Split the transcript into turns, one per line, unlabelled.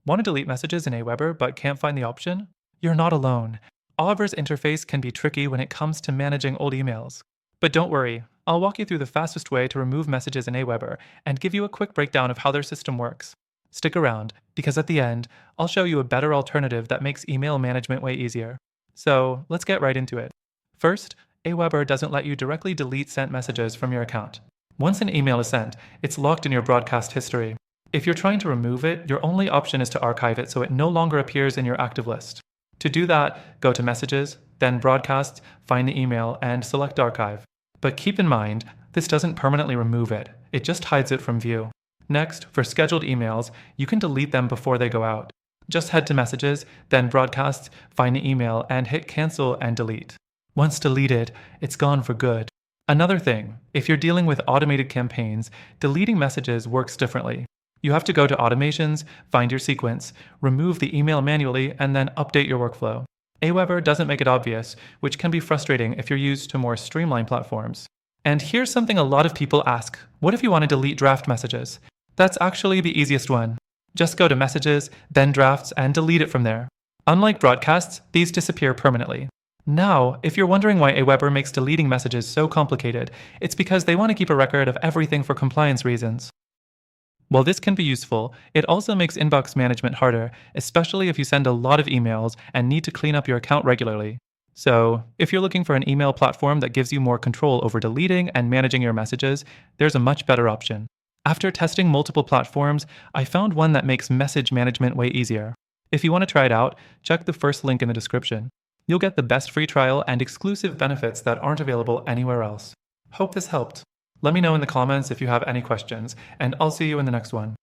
Want to delete messages in AWeber but can't find the option? You're not alone. AWeber's interface can be tricky when it comes to managing old emails. But don't worry, I'll walk you through the fastest way to remove messages in AWeber and give you a quick breakdown of how their system works. Stick around, because at the end, I'll show you a better alternative that makes email management way easier. So let's get right into it. First, AWeber doesn't let you directly delete sent messages from your account. Once an email is sent, it's locked in your broadcast history. If you're trying to remove it, your only option is to archive it so it no longer appears in your active list. To do that, go to Messages, then Broadcast, find the email, and select Archive. But keep in mind, this doesn't permanently remove it, it just hides it from view. Next, for scheduled emails, you can delete them before they go out. Just head to Messages, then Broadcast, find the email, and hit Cancel and Delete. Once deleted, it's gone for good. Another thing, if you're dealing with automated campaigns, deleting messages works differently. You have to go to Automations, find your sequence, remove the email manually, and then update your workflow. AWeber doesn't make it obvious, which can be frustrating if you're used to more streamlined platforms. And here's something a lot of people ask: what if you want to delete draft messages? That's actually the easiest one. Just go to Messages, then Drafts, and delete it from there. Unlike broadcasts, these disappear permanently. Now, if you're wondering why AWeber makes deleting messages so complicated, it's because they want to keep a record of everything for compliance reasons. While this can be useful, it also makes inbox management harder, especially if you send a lot of emails and need to clean up your account regularly. So, if you're looking for an email platform that gives you more control over deleting and managing your messages, there's a much better option. After testing multiple platforms, I found one that makes message management way easier. If you want to try it out, check the first link in the description. You'll get the best free trial and exclusive benefits that aren't available anywhere else. Hope this helped. Let me know in the comments if you have any questions, and I'll see you in the next one.